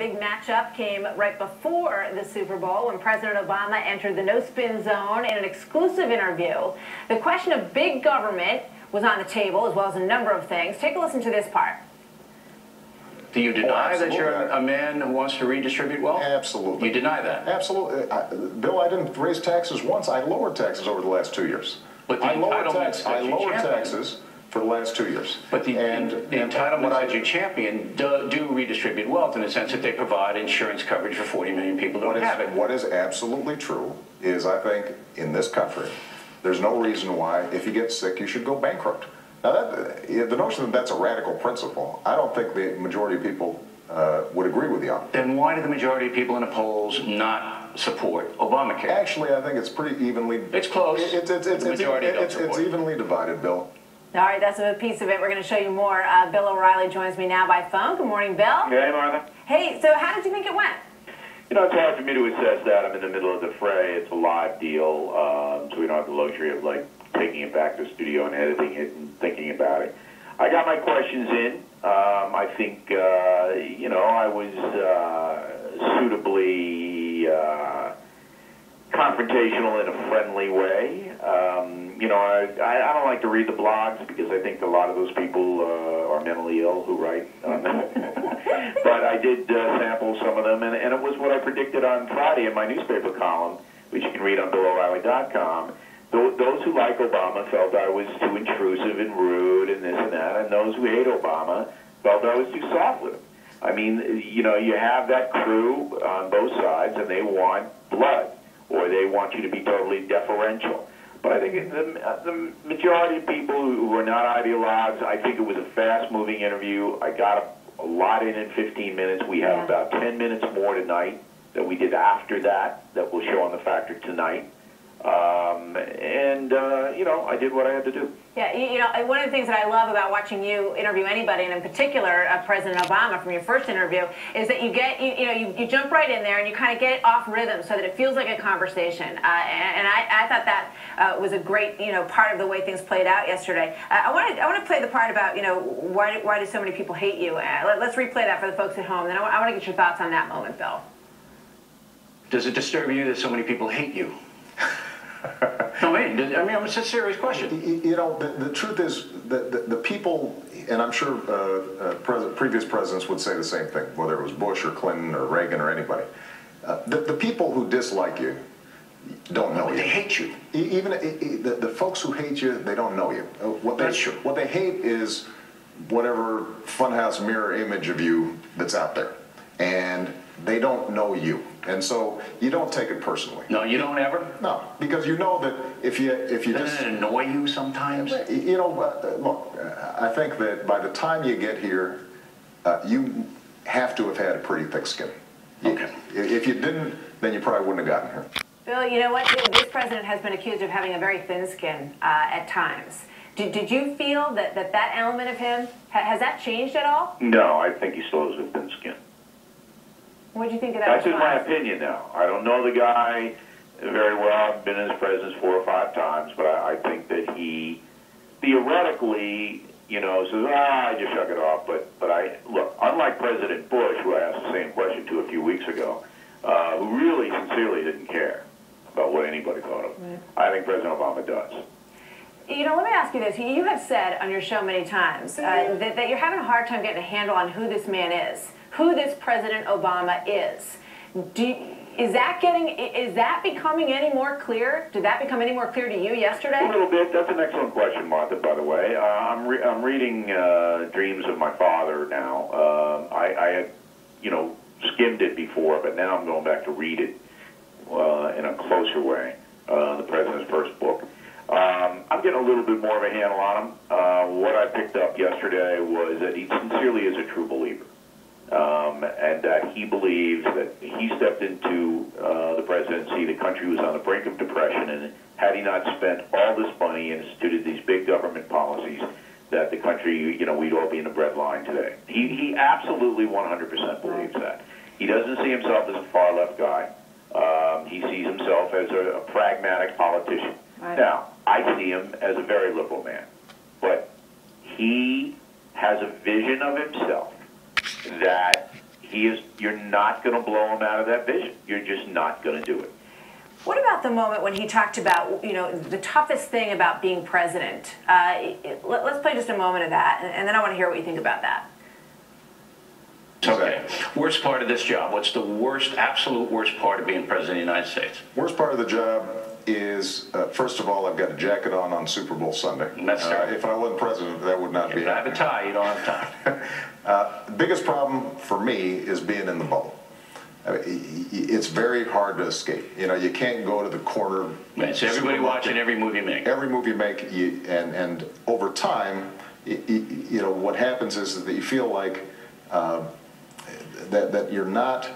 big matchup came right before the Super Bowl when President Obama entered the no-spin zone in an exclusive interview. The question of big government was on the table, as well as a number of things. Take a listen to this part. Do you deny that you're a man who wants to redistribute wealth? Absolutely. You deny that? Absolutely. Bill, I didn't raise taxes once. I lowered taxes over the last 2 years. But I lowered taxes for the last 2 years. But the entitlements that you champion do redistribute wealth in the sense that they provide insurance coverage for 40 million people who don't have it. What is absolutely true is, I think, in this country, there's no reason why, if you get sick, you should go bankrupt. Now, the notion that that's a radical principle, I don't think the majority of people would agree with you on. Then why do the majority of people in the polls not support Obamacare? Actually, I think it's pretty evenly... It's close. It's evenly divided, Bill. All right, that's a piece of it. We're going to show you more. Bill O'Reilly joins me now by phone. Good morning, Bill. Hey, Martha. Hey, so how did you think it went? You know, it's hard for me to assess that. I'm in the middle of the fray. It's a live deal, so we don't have the luxury of, like, taking it back to the studio and editing it and thinking about it. I got my questions in. I think, you know, I was suitably confrontational in a friendly way. You know, I don't like to read the blogs because I think a lot of those people are mentally ill who write on them. But I did sample some of them, and it was what I predicted on Friday in my newspaper column, which you can read on BillO'Reilly.com. Those who like Obama felt I was too intrusive and rude and this and that, and those who hate Obama felt I was too soft with him. I mean, you know, you have that crew on both sides, and they want blood, or they want you to be totally deferential. But I think the majority of people who are not ideologues, I think it was a fast-moving interview. I got a lot in 15 minutes. We have about 10 minutes more tonight that we did after that we'll show on the Factor tonight. You know, I did what I had to do. Yeah, you know, one of the things that I love about watching you interview anybody, and in particular President Obama from your first interview, is that you get, you jump right in there and you kind of get off rhythm so that it feels like a conversation. And I thought that was a great, part of the way things played out yesterday. I want to play the part about, why do so many people hate you? Let's replay that for the folks at home. Then I want to get your thoughts on that moment, Bill. Does it disturb you that so many people hate you? No, I mean, it's a serious question. You know, the truth is that the people, and I'm sure previous presidents would say the same thing, whether it was Bush or Clinton or Reagan or anybody. The people who dislike you don't know you. They hate you. Even the folks who hate you, they don't know you. That's true. What they hate is whatever funhouse mirror image of you that's out there. And they don't know you. And so you don't take it personally. No, you don't ever? No, because you know that if you Doesn't it annoy you sometimes? Look, I think that by the time you get here, you have to have had a pretty thick skin. Okay. If you didn't, then you probably wouldn't have gotten here. Bill, you know what? This president has been accused of having a very thin skin at times. Did you feel that element of him, has that changed at all? No, I think he still has a thin skin. What did you think of that? That's in my opinion now. I don't know the guy very well. I've been in his presence 4 or 5 times, but I think that he theoretically, says, I just shuck it off. But look, unlike President Bush, who I asked the same question to a few weeks ago, who really sincerely didn't care about what anybody thought of him, I think President Obama does. Let me ask you this. You have said on your show many times that you're having a hard time getting a handle on who this man is, who this President Obama is. Is that becoming any more clear? Did that become any more clear to you yesterday? A little bit. That's an excellent question, Martha, by the way. I'm reading Dreams of My Father now. I had, skimmed it before, but now I'm going back to read it in a closer way, the President's first book. I'm getting a little bit more of a handle on him. What I picked up yesterday was that he sincerely is a true believer. And that he believes that he stepped into the presidency, the country was on the brink of depression, and had he not spent all this money and instituted these big government policies, that the country, we'd all be in the breadline today. He absolutely 100% believes that. He doesn't see himself as a far-left guy. He sees himself as a pragmatic politician. Right. Now, I see him as a very liberal man, but he has a vision of himself that You're not going to blow him out of that vision. You're just not going to do it. What about the moment when he talked about, the toughest thing about being president? Let's play just a moment of that, and then I want to hear what you think about that. Okay. Worst part of this job. What's the worst, absolute worst part of being president of the United States? Worst part of the job is, first of all, I've got a jacket on Super Bowl Sunday. That's if I wasn't president, that would not be happening. If I have a tie, you don't have time. Biggest problem for me is being in the bubble. I mean, it's very hard to escape. You can't go to the corner. It's everybody watching every move you make. Every move you make, and over time, what happens is that you feel like that you're not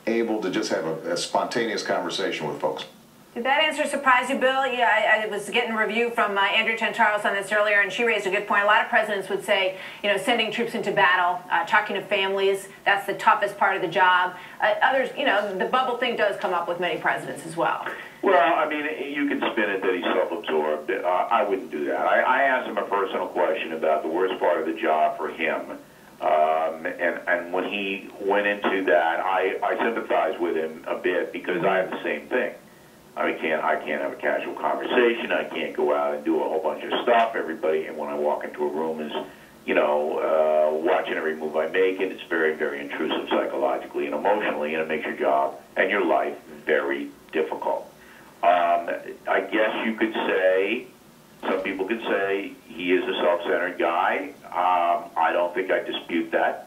able to just have a spontaneous conversation with folks. Did that answer surprise you, Bill? Yeah, I was getting a review from Andrea Chancharos on this earlier, and she raised a good point. A lot of presidents would say, sending troops into battle, talking to families, that's the toughest part of the job. Others, the bubble thing does come up with many presidents as well. Well, I mean, you can spin it that he's self-absorbed. I wouldn't do that. I asked him a personal question about the worst part of the job for him. And when he went into that, I sympathized with him a bit because I have the same thing. I can't have a casual conversation. I can't go out and do a whole bunch of stuff. Everybody, and when I walk into a room, is watching every move I make, and it's very, very intrusive psychologically and emotionally, and it makes your job and your life very difficult. I guess you could say, some people could say, he is a self-centered guy. I don't think I dispute that.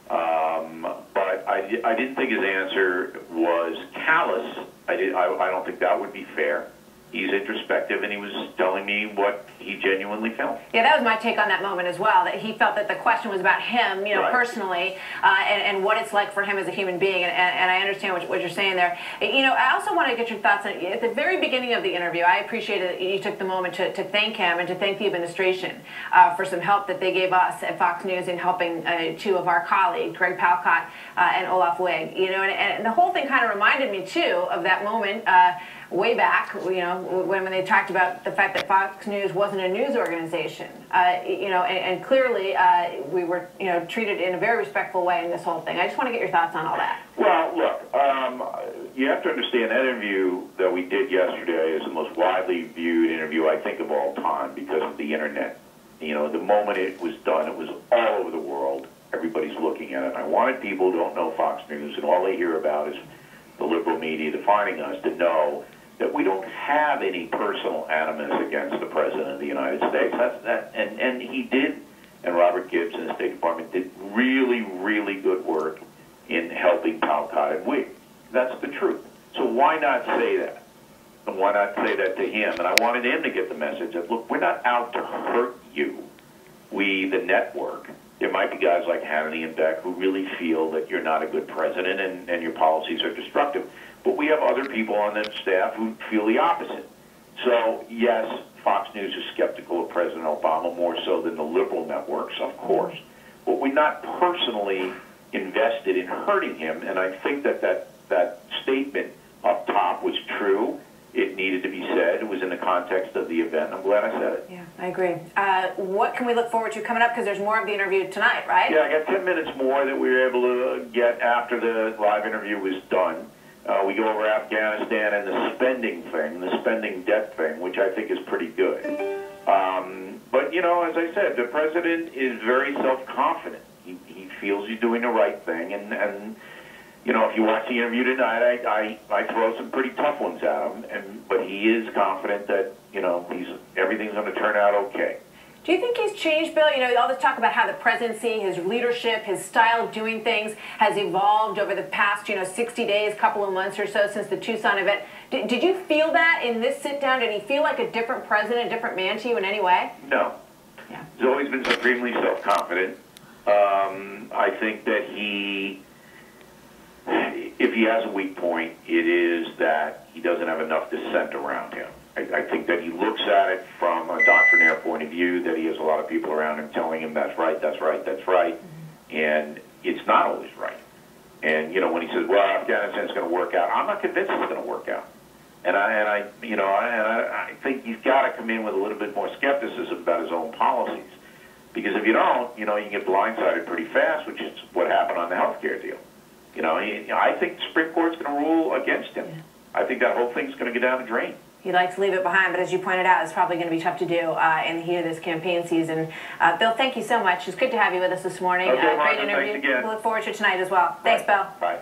But I didn't think his answer was callous. I don't think that would be fair. He's introspective, and he was telling me what he genuinely felt. Yeah, that was my take on that moment as well, that he felt that the question was about him, right. Personally, and what it's like for him as a human being, and I understand what you're saying there. I also want to get your thoughts on, at the very beginning of the interview, I appreciated that you took the moment to thank him and to thank the administration for some help that they gave us at Fox News in helping two of our colleagues, Greg Palcott and Olaf Wig. And the whole thing kind of reminded me, too, of that moment way back, when they talked about the fact that Fox News wasn't a news organization, and clearly we were, treated in a very respectful way in this whole thing. I just want to get your thoughts on all that. Well, look, you have to understand that interview that we did yesterday is the most widely viewed interview, I think, of all time because of the internet. The moment it was done, it was all over the world. Everybody's looking at it. And I wanted people who don't know Fox News and all they hear about is the liberal media defining us to know that we don't have any personal animus against the President of the United States. And he did, and Robert Gibbs and the State Department did really, really good work in helping Palcott and Wig. That's the truth. So why not say that? And why not say that to him? And I wanted him to get the message that, look, we're not out to hurt you. We, the network, there might be guys like Hannity and Beck who really feel that you're not a good president and your policies are destructive. But we have other people on that staff who feel the opposite. So, yes, Fox News is skeptical of President Obama more so than the liberal networks, of course. But we're not personally invested in hurting him, and I think that statement up top was true. It needed to be said. It was in the context of the event. I'm glad I said it. Yeah, I agree. What can we look forward to coming up? Because there's more of the interview tonight, right? Yeah, I got 10 minutes more that we were able to get after the live interview was done. We go over Afghanistan and the spending thing, the spending debt thing, which I think is pretty good. But, as I said, the president is very self-confident. He feels he's doing the right thing. And if you watch the interview tonight, I throw some pretty tough ones at him. But he is confident that, everything's going to turn out okay. Do you think he's changed, Bill? All this talk about how the presidency, his leadership, his style of doing things has evolved over the past, 60 days, couple of months or so since the Tucson event. Did you feel that in this sit-down? Did he feel like a different president, a different man to you in any way? No. Yeah. He's always been supremely self-confident. I think that if he has a weak point, it is that he doesn't have enough dissent around him. I think that he looks at it from a doctrinaire point of view, that he has a lot of people around him telling him that's right, that's right, that's right, and it's not always right. And, when he says, well, Afghanistan's going to work out, I'm not convinced it's going to work out. And I think he's got to come in with a little bit more skepticism about his own policies. Because if you don't, you can get blindsided pretty fast, which is what happened on the health care deal. You know, I think the Supreme Court's going to rule against him. Yeah. I think that whole thing's going to go down the drain. He'd like to leave it behind, but as you pointed out, it's probably going to be tough to do in the heat of this campaign season. Bill, thank you so much. It's good to have you with us this morning. Okay, Great Martha, interview. thanks again. We look forward to tonight as well. Thanks, Bill. Bye.